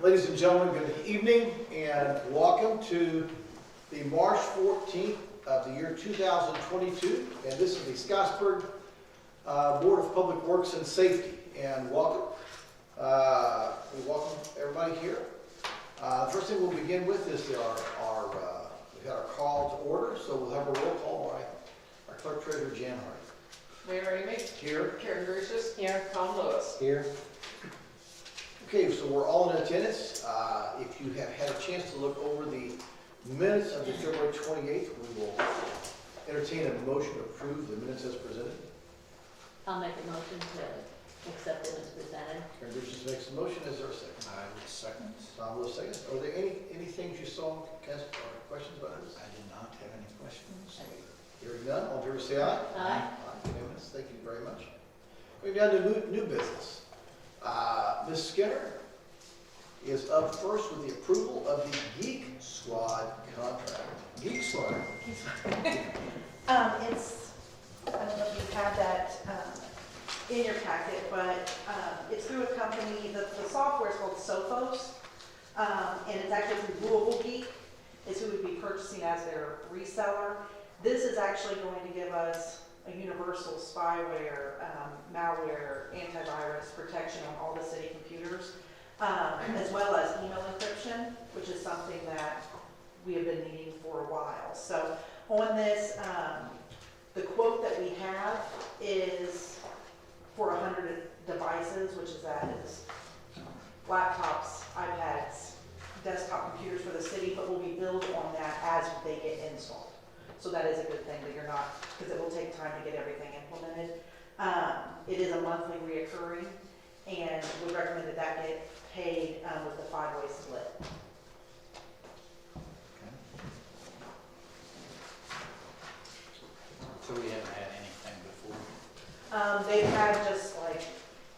Ladies and gentlemen, good evening and welcome to the March 14th of the year 2022. And this is the Scottsburg Board of Public Works and Safety. And welcome. We welcome everybody here. The first thing we'll begin with is we've got our call to order. So we'll have a roll call by our clerk treasurer, Jan Hart. Mayor Amy. Here. Karen Gracious. Here. Tom Lewis. Here. Okay, so we're all in attendance. If you have had a chance to look over the minutes of the February 28th, we will entertain a motion to approve the minutes as presented. I'll make a motion to accept them as presented. Karen Bridges makes a motion. Is there a second? I would second. Tom will second. Are there any things you saw, Cass, or questions about this? I did not have any questions. Hearing none, all in favor say aye. Aye. Unanimous. Thank you very much. Going down to new business. Ms. Skinner is up first with the approval of the Geek Squad contract. Geek Squad. I don't know if you've had that in your packet, but it's through a company, the software is called Sophos, and it's actually through Louisville Geek, is who would be purchasing as their reseller. This is actually going to give us a universal spyware, malware, antivirus protection on all the city computers, as well as email encryption, which is something that we have been needing for a while. So on this, the quote that we have is for 100 devices, which is laptops, iPads, desktop computers for the city, but will be billed on that as they get installed. So that is a good thing that you're not, because it will take time to get everything implemented. It is a monthly reoccurring, and we recommend that get paid with the 5-way split. So we haven't had anything before? They've had just like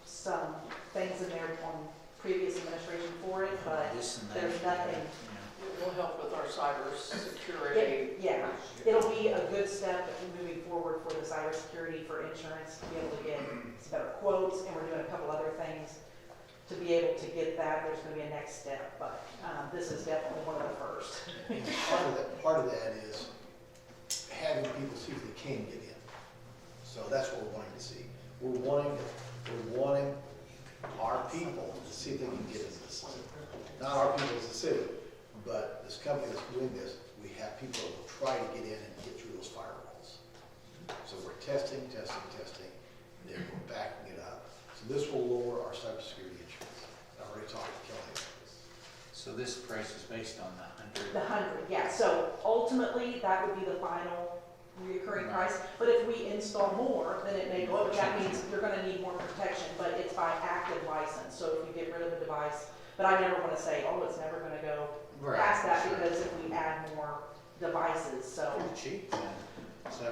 some things in there on previous administration for it, but This and that, there's nothing. It will help with our cyber security. Yeah, it'll be a good step moving forward for the cybersecurity for insurance to be able to get some better quotes, and we're doing a couple other things to be able to get that. There's going to be a next step, but this is definitely one of the first. Part of that is having people see if they can get in. So that's what we're wanting to see. We're wanting our people to see if they can get into the system. Not our people as a city, but this company that's doing this, we have people that will try to get in and get through those firewalls. So we're testing, and then we're backing it up. So this will lower our cybersecurity insurance. I already talked to Kelly about this. So this price is based on the 100? The 100, yeah. So ultimately, that would be the final reoccurring price. But if we install more, then it may go up. That means you're going to need more protection, but it's by active license. So if you get rid of a device, but I never want to say, oh, it's never going to go past that, sure. because if we add more devices, so. Pretty cheap, then. $7.90.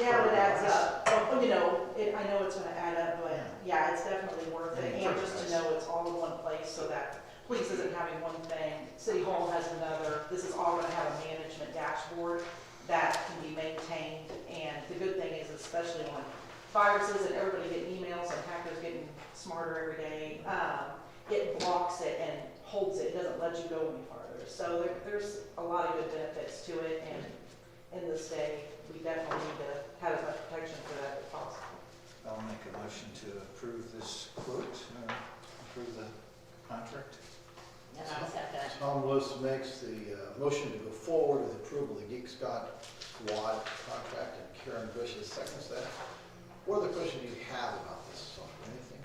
Yeah, but it adds up. Well, you know, I know it's going to add up, but yeah, it's definitely worth it. And just to know it's all in one place, so that police isn't having one thing, City Hall has another. This is all going to have a management dashboard that can be maintained. And the good thing is, especially on viruses and everybody getting emails and hackers getting smarter every day, it blocks it and holds it. It doesn't let you go any farther. So there's a lot of good benefits to it. And in this day, we definitely need to have as much protection for that as possible. I'll make a motion to approve this quote, approve the contract. And I'll second. Tom Lewis makes the motion to go forward with approval of the Geek Squad contract, and Karen Bush seconds that. What other questions do you have about this software? Anything?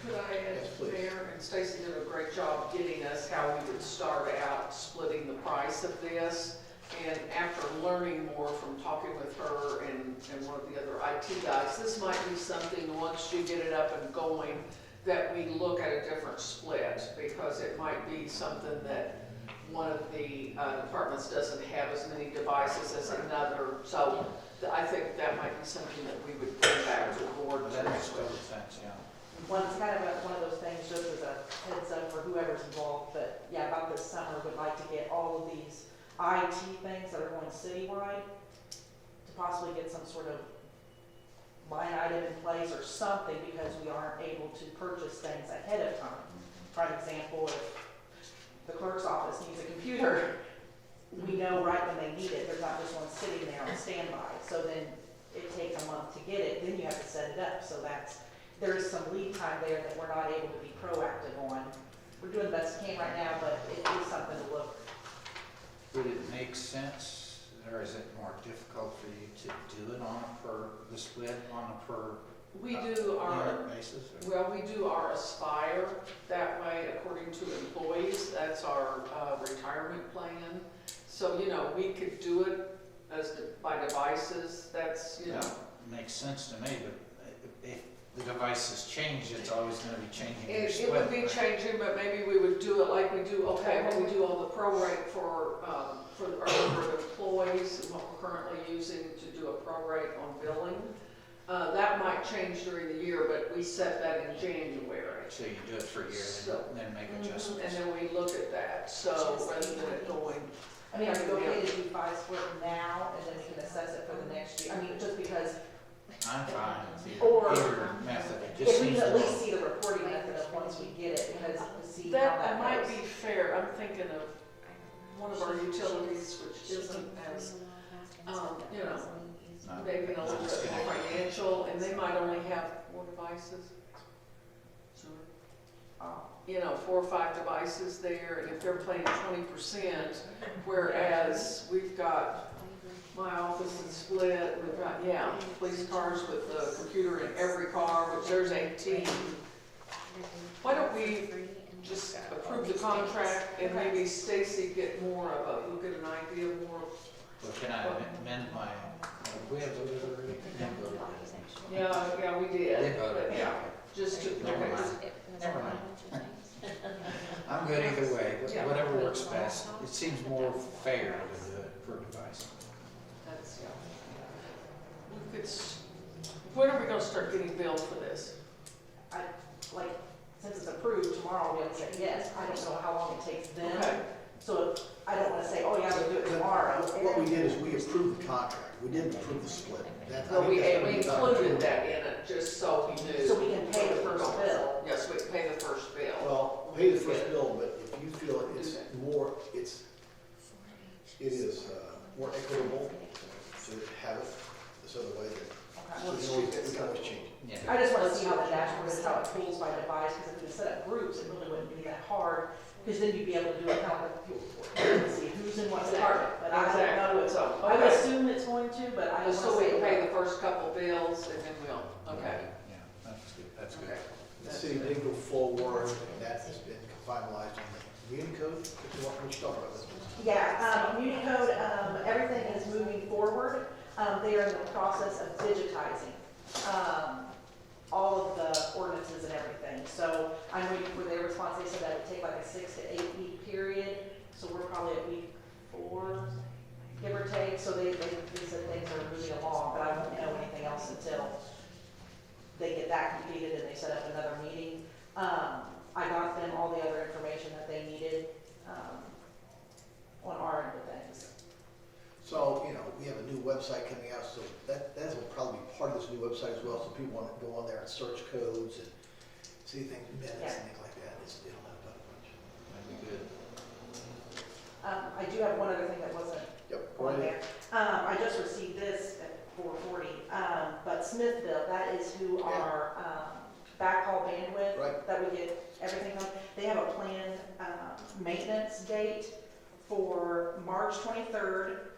Could I Yes, add, please. Mayor, and Stacy did a great job getting us how we would start out splitting the price of this. And after learning more from talking with her and one of the other IT guys, this might be something, once you get it up and going, that we look at a different split, because it might be something that one of the departments doesn't have as many devices as another. So I think that might be something that we would bring back to the board. That makes total sense, yeah. One, it's kind of one of those things, just as a heads up for whoever's involved, but yeah, about this summer, would like to get all of these IT things that are going citywide to possibly get some sort of line item in place or something because we aren't able to purchase things ahead of time. For example, if the clerk's office needs a computer, we know right when they need it, there's not just one sitting there on standby. So then it takes a month to get it, then you have to set it up. So there's some lead time there that we're not able to be proactive on. We're doing the best we can right now, but it is something to look. Would it make sense, or is it more difficult for you to do it on the split on a per We do our, unit basis? Or? well, we do our Aspire that way according to employees. That's our retirement plan. So, you know, we could do it by devices. That's, you know. Makes sense to me, but if the devices change, it's always going to be changing your It split. would be changing, but maybe we would do it like we do, okay, when we do all the prorate for our number of employees and what we're currently using to do a prorate on billing. That might change during the year, but we set that in January. So you do it for a year So- and then make And adjustments. then we look at that, so rather than it going, I mean, are you okay to do 5 split now and then we can assess it for the next year? I mean, just because I'm fine with Or- either method. It just if we seems can at to least work. see the reporting method of once we get it, because to see how that that might goes. be fair. I'm thinking of one of our utilities, which isn't as, you know, No, maybe a little bit more financial, and they might only have 4 devices. So, you know, 4 or 5 devices there, and if they're paying 20%, whereas we've got, my office is split, we've got, police cars with the computer in every car, which there's 18. Why don't we just approve the contract and maybe Stacy get more of a, you'll get an idea more. Well, can I amend my, we have voted already? Yeah, we did. They voted. But, yeah, just to, Never okay, mind. Never mind. I'm good either way, Yeah. whatever works best. It seems more fair to do it per device. that's, we could, when are we gonna start getting billed for this? Like, since it's approved, tomorrow we'll be able to say yes. I don't know how long it takes them. Okay. So I don't wanna say, oh yeah, we'll do it tomorrow. What we did is we approved the contract, we didn't approve the split. Well, we included that in it, just so we knew. So we can pay the first bill. Yes, we can pay the first bill. Well, pay the first bill, but if you feel it's more, it is more equitable to have it this other way, then we can always change it. Yeah. I just wanna see how the dashboard is, how it pulls by device, because if we set up groups, it really wouldn't be that hard, because then you'd be able to do it kind of like the fuel report, see who's in what department, but I don't know it. So, I would okay. assume it's going to, but I don't Just so wanna we say. can pay the first couple bills and then we'll, okay. Yeah, that's good, that's good. Okay. The city did go forward, and that has been finalized on the community code, what you talk about this. Yeah, community code, everything is moving forward. They are in the process of digitizing all of the ordinances and everything. So I'm waiting for their response. They said that would take like a 6 to 8 week period. So we're probably at week 4, give or take. So they said things are moving along, but I won't know anything else until they get that completed and they set up another meeting. I got them all the other information that they needed on our end of things. So, you know, we have a new website coming out, so that will probably be part of this new website as well, so people want to go on there and search codes and see things, minutes and things like that. It'll have a bunch. That'd be good. I do have one other thing that wasn't Yep. on there. I just received this at 4:40, but Smithville, that is who our backhaul bandwidth Right. that we get everything from. They have a planned maintenance date for March 23rd,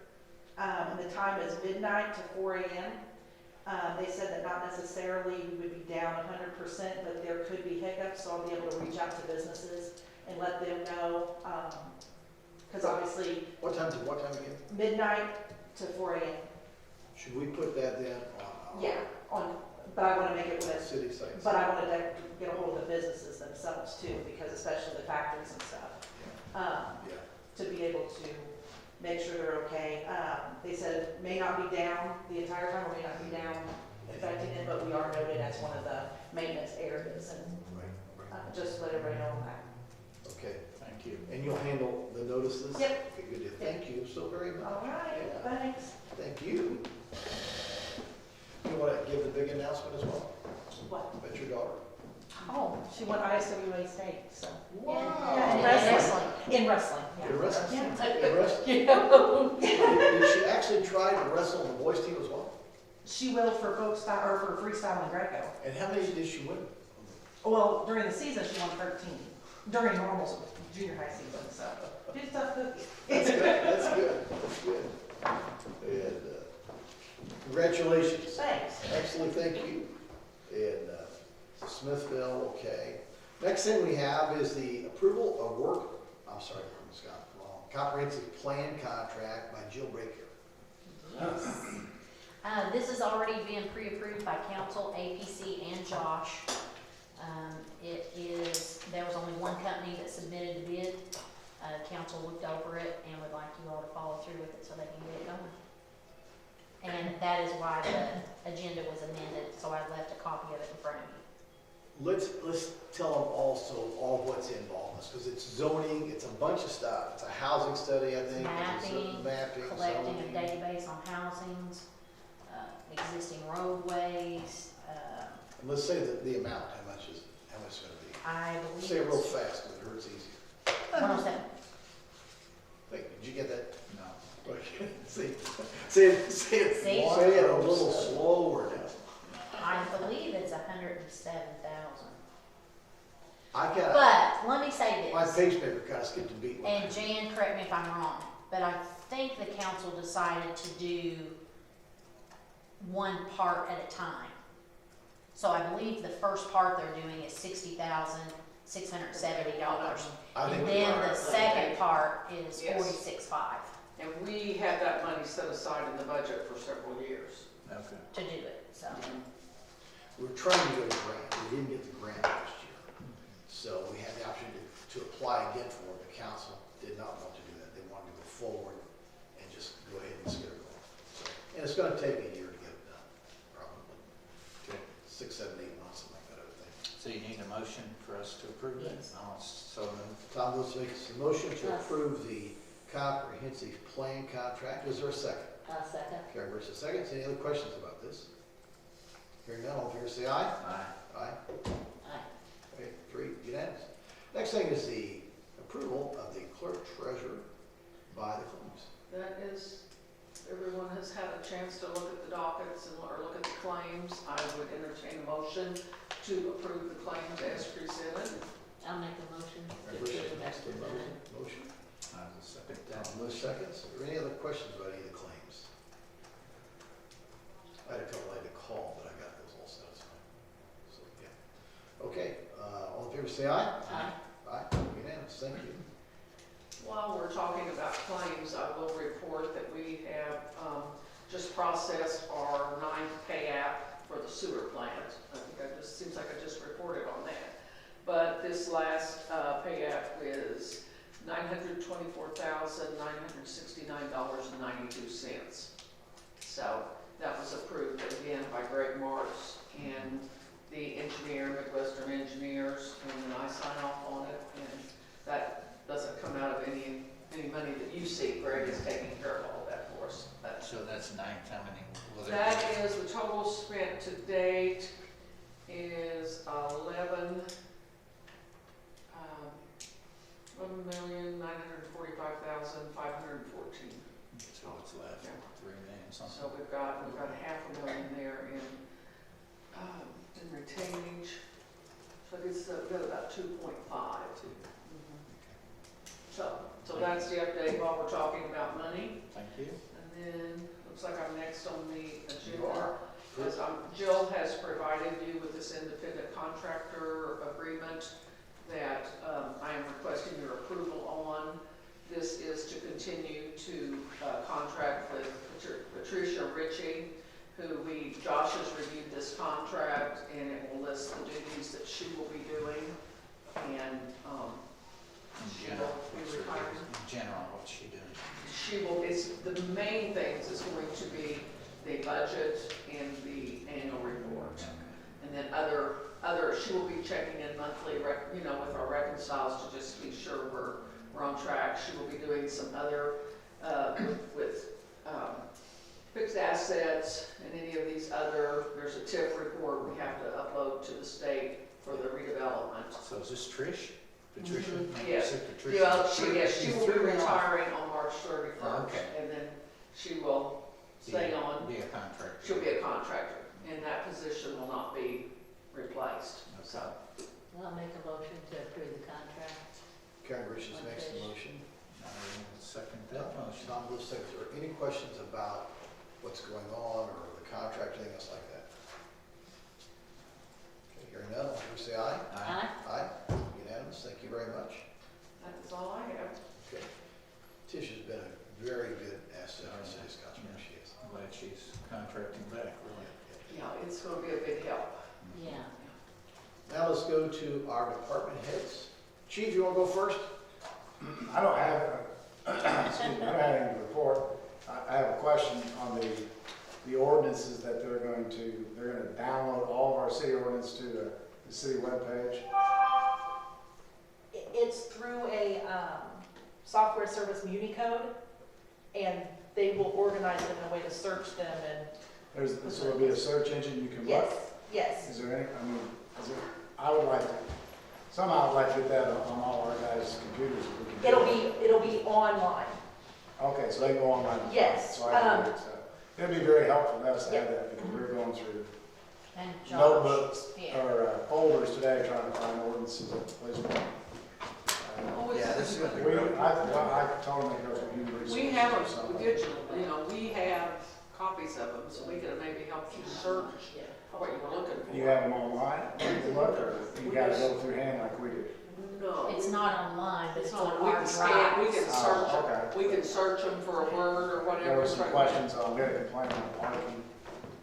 and the time is midnight to 4 a.m. They said that not necessarily we would be down 100%, but there could be hiccups, so I'll be able to reach out to businesses and let them know, because obviously What time again? midnight to 4 a.m. Should we put that then on Yeah, but I want to make it our with, city sites? but I want to get a hold of the businesses themselves too, because especially the factories and stuff, Yeah. to be able to make sure they're okay. They said it may not be down the entire time, or may not be down affecting it, but we are noted as one of the maintenance areas, and Right. just let everybody know that. Okay, Thank you. and you'll handle the notices? Yep. Okay, good deal. Thank you so very much. All right, Yeah. thanks. Thank you. You want to give the big announcement as well? What? About your daughter? Oh, she won ISWA state, so. Wow. Yeah, in wrestling. In wrestling, yeah. You wrestling? Yeah. You wrestling? Yeah. Did she actually try to wrestle on the boys' team as well? She will for folk style, or for freestyle and Greco. And how many did she win? Well, during the season, she won 13. During normal junior high season, so. She's a tough cookie. That's good, that's good, that's good. And congratulations. Thanks. Excellent, thank you. And Smithville, okay. Next thing we have is the approval of work, I'm sorry, Scott, wrong. Comprehensive plan contract by Jill Baker. This has already been pre-approved by council, APC, and Josh. There was only one company that submitted the bid. Council looked over it and would like you all to follow through with it so they can get it going. And that is why the agenda was amended, so I left a copy of it in front of you. Let's tell them also all what's involved in this, because it's zoning, it's a bunch of stuff. It's a housing study, I think. Mapping, collecting zoning. a database on housings, existing roadways, And let's say the amount, how much it's gonna be. I believe Say it real it's fast, because it hurts easier. 107. Wait, did you get that? No. Okay. Say it a little slower now. I believe it's 107,000. I got, But let me say my this, pacemaker kind of skipped a beat. and Jan, correct me if I'm wrong, but I think the council decided to do one part at a time. So I believe the first part they're doing is $60,670. I think And we then are. the second part is Yes. 46.5 And we had that money set aside in the budget for several years. Okay. to do it, so. We were trying to get a grant, we didn't get the grant last year. So we had the option to apply again for it, the council did not want to do that, they wanted to go forward and just go ahead and get it going. So, and it's gonna take a year to get it done, probably. Okay. 6, 7, 8 months, something like that, I would think. So you need a motion for us to approve that? Yes. So moved. Tom, let's make a motion to Yes. approve the comprehensive plan contract, is there a second? Second. Karen Burns, seconds, any other questions about this? Hearing none, all in favor say aye. Aye. Aye. Aye. Okay, 3, unanimous. Next thing is the approval of the clerk treasurer by the claims. That is, everyone has had a chance to look at the dockets or look at the claims. I would entertain a motion to approve the claims as presented. I'll make the motion. Karen Burns makes the motion. I will second that. Liz seconds. Are there any other questions about any of the claims? I had a couple I had to call, but I got those all satisfied. So, yeah. Okay, all in favor say aye. Aye. Aye, unanimous, thank you. While we're talking about claims, I will report that we have just processed our 9th pay app for the sewer plant. I think seems like I just reported on that. But this last pay app is $924,969.92. So that was approved again by Greg Marks and the engineer, Midwestern Engineers, and then I sign off on it. And that doesn't come out of any money that you see. Greg is taking care of all of that for us. But So that's 9, how many? Will there that be? is, the total spent to date is 11,945,514. So what's left? Yeah. 3 million something? So we've got $500,000 there in retainage. So I guess we've got about 2.5. So that's the update while we're talking about money. Thank you. And then, looks like I'm next on the You are. agenda. As Jill has provided you with this independent contractor agreement that I am requesting your approval on. This is to continue to contract with Patricia Ritchie, who Josh has reviewed this contract, and it will list the duties that she will be doing. And In general, what's she doing? she will, the main things is going to be the budget and the annual report. Okay. And then she will be checking in monthly, with our reconciles to just be sure we're on track. She will be doing some other, with fixed assets and any of these other, there's a TIF report we have to upload to the state for the redevelopment. So is this Trish? Patricia? Mhm, Maybe yes. Sister Tricia. Well, she will be threw me off. retiring on March 31st, Okay. and then she will stay on. Be a contractor. She'll be a contractor, and that position will not be replaced, so. I'll make a motion to approve the contract. Karen Richards makes the motion. I will second that motion. Tom Lewis seconds. Are there any questions about what's going on or the contract, anything else like that? Okay, hearing none, all in favor say aye. Aye. Aye, unanimous, thank you very much. That's all I have. Okay. Tish has been a very good asset to city's contract, she is. I'm glad she's contracting back, really. Yeah, it's gonna be a big help. Yeah. Now let's go to our department heads. Chief, you want to go first? I don't have, excuse me, I don't have any report. I have a question on the ordinances that they're going to download all of our city ordinance to the city webpage. It's through a software service Municode, and they will organize it in a way to search them and, So there'll be a search engine you can look. yes. Is there any, I would like, somehow I'd like to get that on all our guys' computers. If we can do it. It'll be online. Okay, so they can go online. Yes, So I can do it, so. It'd be very helpful to us to have that, because we're going through And notebooks yeah. or folders today trying to find ordinances at police department. Yeah, this is gonna be We, really. I told them to go through human resources. We have or them something. digital, we have copies of them, so we can maybe help you search what you were looking for. You have them online, you can look, or you gotta go through hand like we do. No. It's not online, but It's it's on not, we our can scan, we drive. can search Oh, them, okay. we can search them for a word or whatever. There were some questions on, we had a complaint on parking,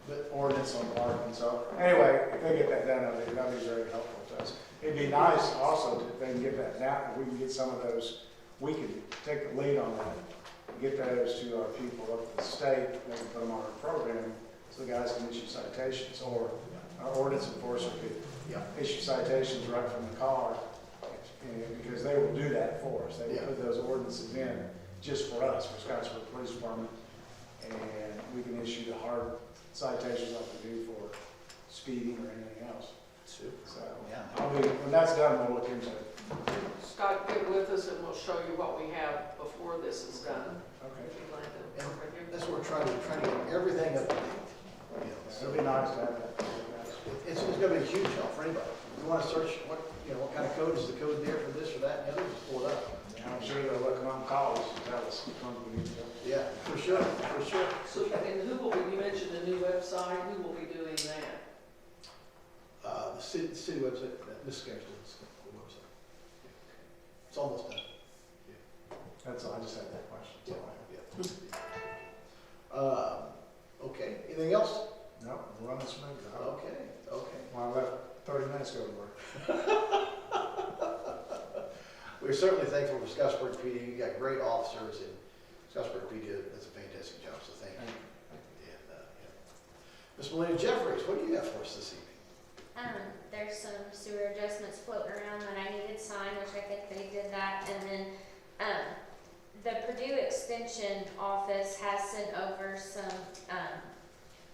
but ordinance on parking, so, anyway, if they get that done, that'd be very helpful to us. It'd be nice also if they can get that down, if we can get some of those, we could take the lead on that, get those to our people up at the state, they can put them on our program, so the guys can issue citations, or our ordinance enforcer could issue citations right from the car, because they will do that for us. They will put those ordinances in just for us, for Scottsburg Police Department, and we can issue the hard citations like we do for speeding or anything else. Super. So, Yeah. when that's done, we'll look into it. Scott, get with us and we'll show you what we have before this is done. Okay. If you'd like to work with you. That's what we're trying to get everything up to date. You know, so It'll be nice to have that. it's gonna be a huge help for anybody. If you wanna search what kind of code is the code there for this or that and the other, just pull it up. I'm sure they'll look them up in college and tell us which ones we need to go. Yeah, for sure, for sure. So, and who will be, you mentioned a new website, who will be doing that? The city website, Ms. Scarson's website. It's almost done. That's all, I just had that question. That's all I Yeah. Okay, anything else? have. No, we're on this move. Okay. Well, I left 30 minutes ago to work. We're certainly thankful for Scottsburg PD. You got great officers, and Scottsburg PD does a fantastic job, so thank you. And, Ms. Melina Jeffries, what do you have for us this evening? There's some sewer adjustments floating around that I needed signed, which I think they did that, and then, the Purdue Extension Office has sent over some,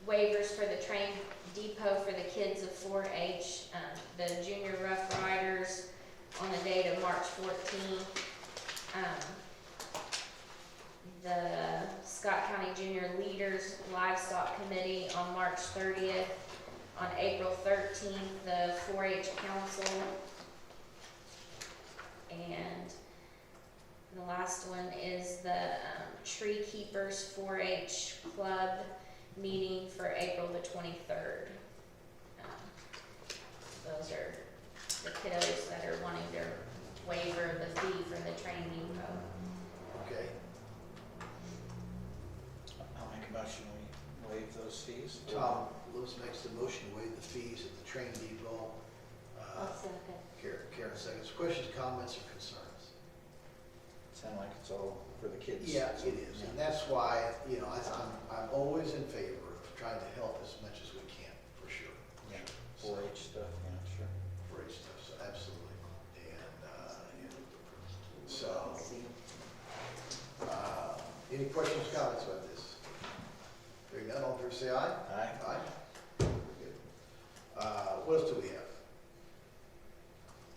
waivers for the train depot for the kids of 4-H, the Junior Rough Riders on the date of March 14th. The Scott County Junior Leaders Livestock Committee on March 30th. On April 13th, the 4-H Council. And the last one is the Tree Keepers 4-H Club meeting for April the 23rd. Those are the kiddos that are wanting their waiver of the fee for the train depot. Okay. I'll make a motion, we waive those fees. Tom Lewis makes the motion to waive the fees at the train depot. I'll second. Karen seconds. Questions, comments, or concerns? Sound like it's all for the kids. Yeah, it is, and that's why, I'm always in favor of trying to help as much as we can, for sure. Yeah, 4-H stuff, yeah, sure. For each stuff, so absolutely. And, so, any questions, comments about this? none, all in favor say aye. Aye. Aye. Good. What else do we have?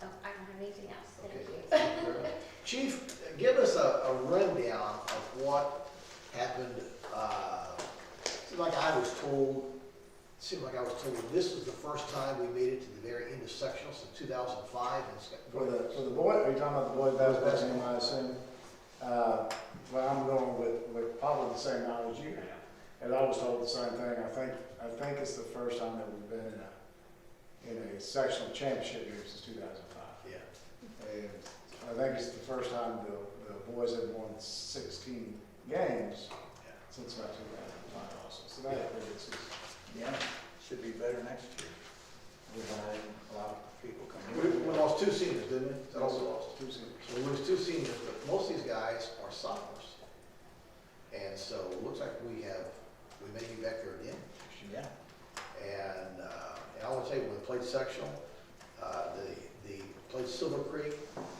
Oh, I don't have anything else, thank Okay. you. Thank you very much. Chief, give us a rundown of what happened. Seemed like I was told this was the first time we made it to the very end of sectional since 2005. For the boy, are you talking about the boys basketball team, I assume? Well, I'm going with probably the same knowledge you have. And I was told the same thing. I think it's the first time that we've been in a sectional championship game since 2005. Yeah. And I think it's the first time the boys have won 16 games since about 2005 also. So that's a pretty good season. Yeah, should be better next year. We had a lot of people We coming. lost two seniors, didn't we? That also lost. Two seasons. So we lose two seniors, but most of these guys are sophomores. And so it looks like we may be back there again. Yeah. And I want to tell you, when we played sectional, the played Silver Creek,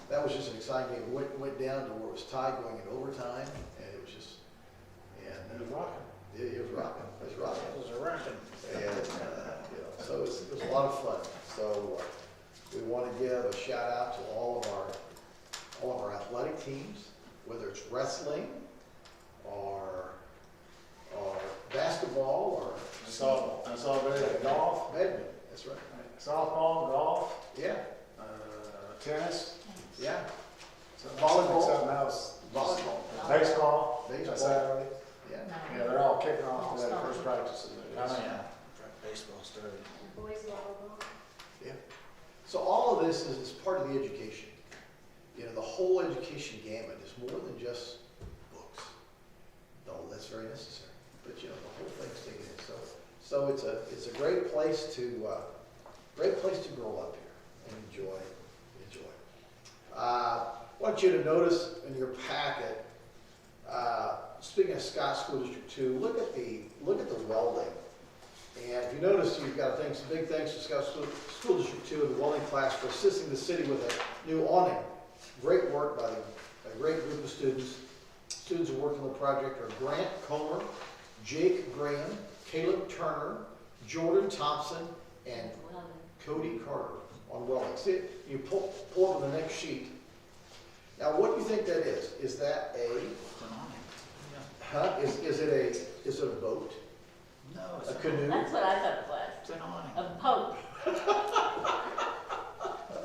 that was just an exciting game. Went down to where it was tied going in overtime, and it was just, And the Rocket. it was rocking. It was rocking. It was a rocking. And, so it was a lot of fun. So we want to give a shout out to all of our athletic teams, whether it's wrestling or basketball or I saw very golf, badminton. That's right. softball, golf, Yeah, tennis, yeah. volleyball, Volleyball. something else, Volleyball. baseball, Baseball. Saturday. Yeah. Yeah, they're all kicking off to that first practice. Oh, yeah. Baseball started. Boys volleyball. Yeah. So all of this is part of the education. You know, the whole education gamut is more than just books. Though that's very necessary. But you know, the whole thing's taken in. So it's a great place to grow up here and enjoy. I want you to notice in your packet, speaking of Scott School District 2, look at the welding. And if you notice, you've got big thanks to Scott School District 2 and the welding class for assisting the city with a new awning. Great work by a great group of students. Students who worked on the project are Grant Comer, Jake Graham, Caleb Turner, Jordan Thompson, and Cody Carter on welding. See, you pull up on the next sheet. Now, what do you think that is? Is that is it a boat? No, A canoe? That's what I thought it was, It's an awning. a boat.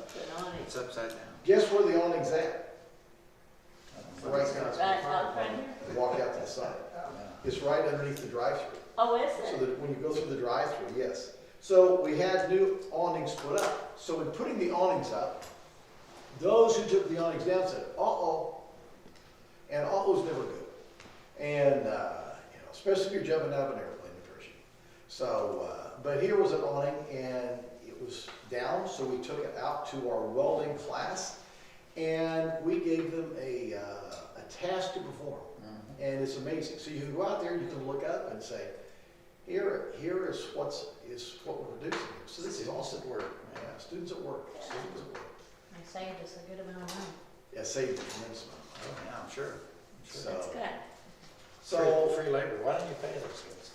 It's an awning. It's upside down. Guess where the awning's at? Right Right out front here? You walk out to the side. Yeah. It's right underneath the drive-through. Oh, is So it? that when you go through the drive-through, yes. So we had new awnings put up. So in putting the awnings up, those who took the awnings down said, uh-oh. And uh-oh's never good. And, especially if you're jumping out of an airplane, appreciate. So, but here was an awning and it was down, so we took it out to our welding class and we gave them a task to perform. And it's amazing. So you can go out there and you can look up and say, here is what we're producing. So this is awesome work. Yeah, students at work. Students at work. They saved us a good amount of money. Yeah, saved a tremendous amount. Oh, yeah, I'm sure. So, That's good. so Free labor, why don't you pay those kids?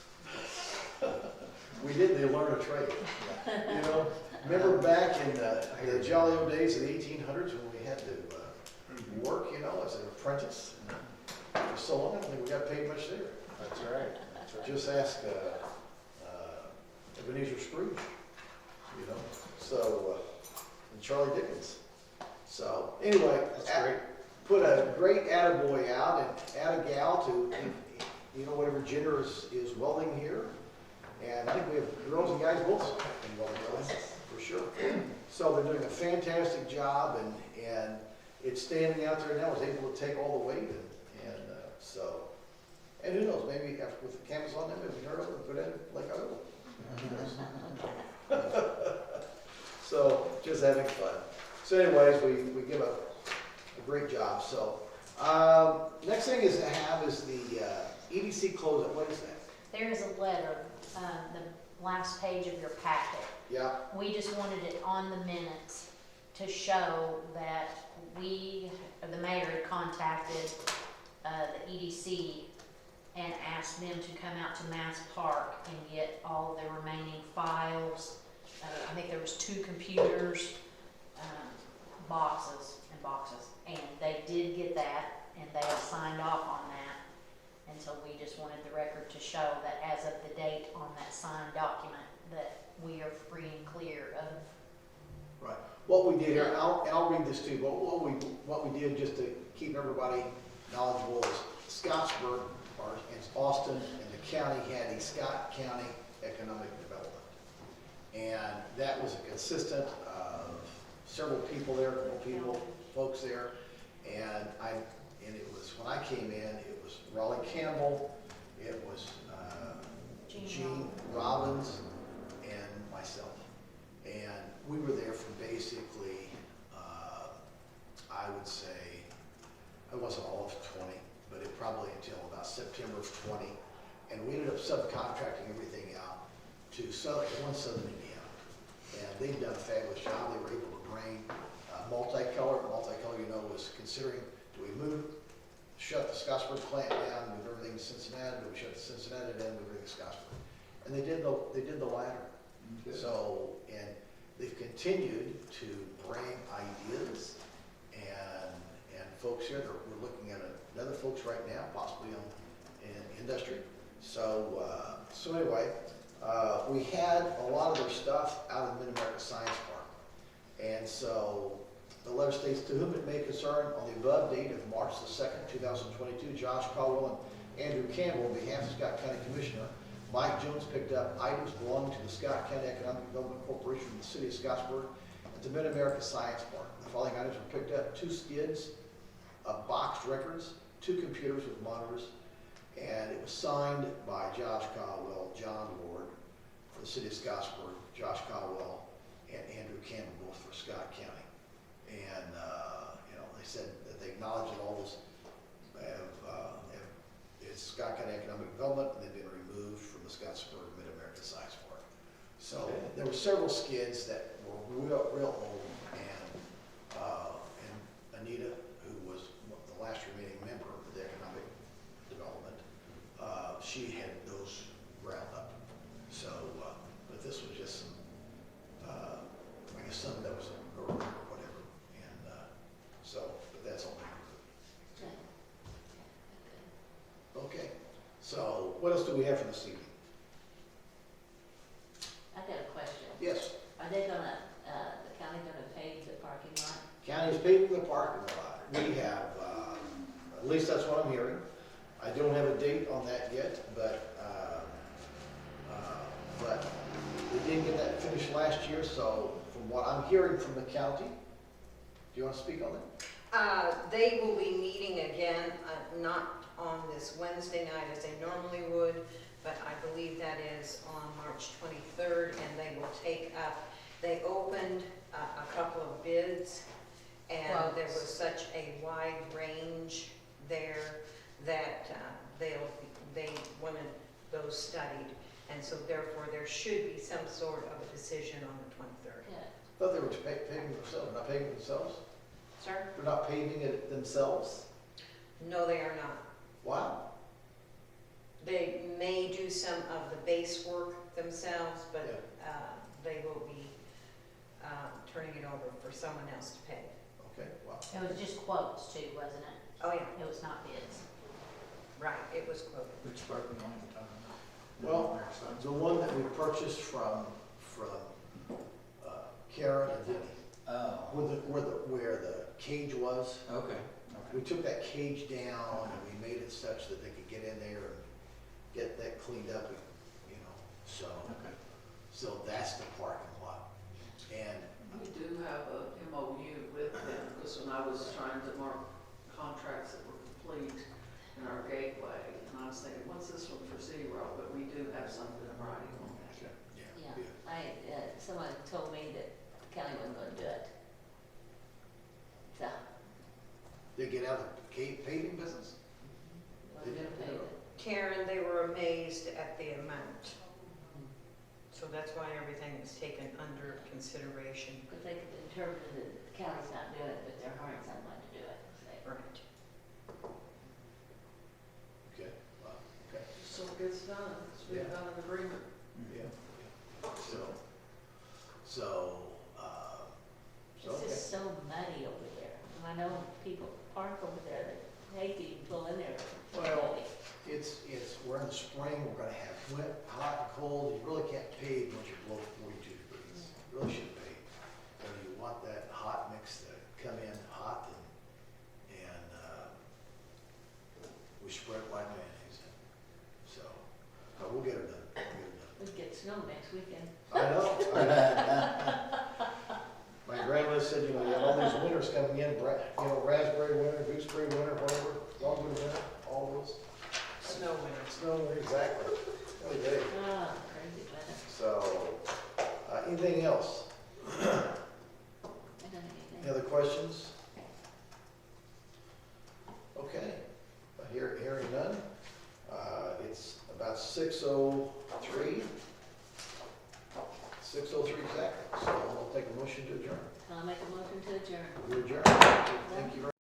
we did the learn a trade. You know, remember back in the jolly old days of the 1800s when we had to work, as an apprentice for so long? I don't think we got paid much there. That's right. That's right. Just ask Ebenezer Scrooge, So, and Charlie Dickens. So anyway, That's great. Put a great attaboy out and add a gal to, whatever gender is welding here. And I think we have girls and guys both in welding, for sure. So they're doing a fantastic job and it's standing out there now, is able to take all the weight and who knows, maybe after with the cameras on them, maybe we turn over and put in like I will. So just having fun. So anyways, we give a great job. So next thing is to have is the EDC Closeup. What is that? There is a letter, the last page of your packet. Yeah. We just wanted it on the minutes to show that the mayor had contacted the EDC and asked them to come out to Mass Park and get all of the remaining files. I think there was 2 computers, boxes, and they did get that, and they have signed off on that. And so we just wanted the record to show that as of the date on that signed document, that we are free and clear of. Right. What we did here, and I'll read this too, but what we did just to keep everybody knowledgeable is Scottsburg, or it's Austin, and the county had a Scott County Economic Development. And that was a consistent of several people there, folks there. And it was, when I came in, it was Raleigh Campbell, it was Gene Robbins, and myself. And we were there for basically, I would say, I wasn't all of 20, but it probably until about September of 20. And we ended up subcontracting everything out to one Southern Indiana. And they've done a fabulous job. They were able to bring multicolor. Multicolor, you know, was considering, do we shut the Scottsburg plant down, move everything to Cincinnati? Do we shut the Cincinnati down, move everything to Scottsburg? And they did the latter. Good. So, and they've continued to bring ideas and folks here. We're looking at another folks right now, possibly in industry. So, anyway, we had a lot of their stuff out of the Mid-America Science Park. And so the letter states, to whom it may concern, on the above date of March the 2nd, 2022, Josh Caldwell and Andrew Campbell, on behalf of Scott County Commissioner, Mike Jones picked up items belonging to the Scott County Economic Development Corporation from the city of Scottsburg at the Mid-America Science Park. The following items were picked up: 2 skids of boxed records, 2 computers with monitors, and it was signed by Josh Caldwell, John Lord for the city of Scottsburg, Josh Caldwell, and Andrew Campbell, both for Scott County. And, they said that they acknowledge that all those it's Scott County Economic Development, and they've been removed from the Scottsburg Mid-America Science Park. So there were several skids that were real old, and Anita, who was the last remaining member of the Economic Development, she had those ground up. So, but this was just some, I guess something that was or whatever, and but that's all. Okay, so what else do we have for this evening? I got a question. Yes, Are they gonna, the county gonna pave the parking lot? county is paving the parking lot. We have, at least that's what I'm hearing. I don't have a date on that yet, but they didn't get that finished last year, so from what I'm hearing from the county, do you want to speak on that? They will be meeting again, not on this Wednesday night as they normally would, but I believe that is on March 23rd, and they will take up, they opened a couple of bids, and there was such a wide range there that they wanted those studied, and so therefore there should be some sort of a decision on the 23rd. Yeah. I thought they were paving themselves, not paving themselves? Sir? They're not paving it themselves? No, they are not. Wow. They may do some of the base work themselves, but they will be turning it over for someone else to pay. Okay, wow. It was just quotes too, wasn't it? Oh, yeah, It was not bids. right, it was quoted. Which parking lot are you talking about? Well, the one that we purchased from Karen and Vinnie, Oh, where the cage was. okay. We took that cage down and we made it such that they could get in there and get that cleaned up, so. Okay. So that's the parking lot. And We do have a MOU with them, because when I was trying to mark contracts that were complete in our gateway, and I was thinking, what's this one for 0? But we do have something in writing on that. Yeah, someone told me that the county wasn't gonna do it. So, they get out of the paving business? wasn't gonna pave it. Karen, they were amazed at the amount. So that's why everything is taken under consideration. Because they could interpret that the county's not doing it, but they're hiring someone to do it. So, Right. Okay, wow, So, It's okay. just so muddy over there. And I know people park over there that hate to even pull in there. Well, we're in the spring, we're gonna have wet, hot, and cold, you really can't pave once you're below 42 degrees. You really shouldn't pave. You want that hot mix to come in hot and we spread it like mayonnaise. So, we'll get it done, we'll get it done. We get snow next weekend. I know. My grandmother said, you know, you have all these winters coming in, raspberry winter, gooseberry winter, whatever, longwood winter, all those. Snow winter. Snow winter, exactly. Every day. Ah, crazy weather. So, anything else? I don't think Any anything. other questions? Okay, hearing none. It's about 6:03. 6:03 exactly, so I'll take a motion to adjourn. I'll make a motion to adjourn. We adjourn. Thank you very much.